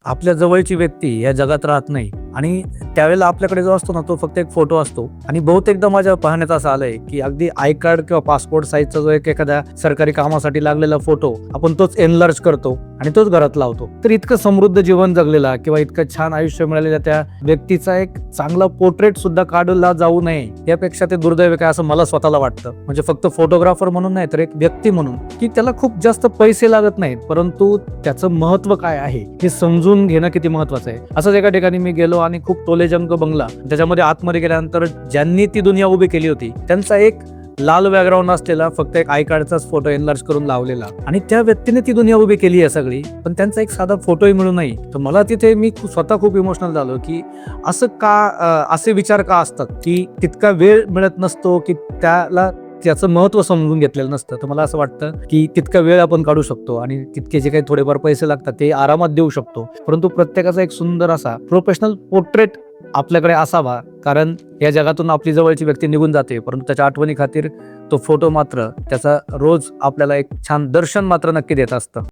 आपल्या जवळची व्यक्ती या जगात राहत नाही आणि त्यावेळेला आपल्याकडे जो असतो ना तो फक्त एक फोटो असतो. आणि बहुतेकदा माझ्या पाहण्यात असं आलंय की अगदी आय कार्ड किंवा पासपोर्ट साईजचा जो एक एखाद्या सरकारी कामासाठी लागलेला फोटो आपण तोच एनलार्ज करतो आणि तोच घरात लावतो. तर इतकं समृद्ध जीवन जगलेला किंवा इतकं छान आयुष्य मिळालेल्या त्या व्यक्तीचा एक चांगला पोर्ट्रेट सुद्धा काढला जाऊ नये यापेक्षा ते दुर्दैव काय असं मला स्वतःला वाटतं. म्हणजे फक्त फोटोग्राफर म्हणून नाही तर एक व्यक्ती म्हणून, की त्याला खूप जास्त पैसे लागत नाहीत परंतु त्याचं महत्व काय आहे हे समजून घेणं किती महत्वाचं आहे. असंच एका ठिकाणी मी गेलो आणि खूप टोलेजंग बंगला, त्याच्यामध्ये आतमध्ये गेल्यानंतर ज्यांनी ती दुनिया उभी केली होती त्यांचा एक लाल बॅकग्राऊंड असलेला फक्त एक आय कार्डचाच फोटो एनलार्ज करून लावलेला आणि त्या व्यक्तीने ती दुनिया उभी केली आहे सगळी, पण त्यांचा एक साधा फोटोही मिळू नाही. तर मला तिथे मी स्वतः खूप इमोशनल झालो की असं का, असे विचार का असतात की तितका वेळ मिळत नसतो की त्याला त्याचं महत्व समजून घेतलेलं नसतं. तर मला असं वाटतं की तितका वेळ आपण काढू शकतो आणि तितके जे काही थोडेफार पैसे लागतात ते आरामात देऊ शकतो, परंतु प्रत्येकाचा एक सुंदर असा प्रोफेशनल पोर्ट्रेट आपल्याकडे असावा. कारण या जगातून आपली जवळची व्यक्ती निघून जाते परंतु त्याच्या आठवणी खातीर तो फोटो मात्र त्याचा रोज आपल्याला एक छान दर्शन मात्र नक्की देत असतं.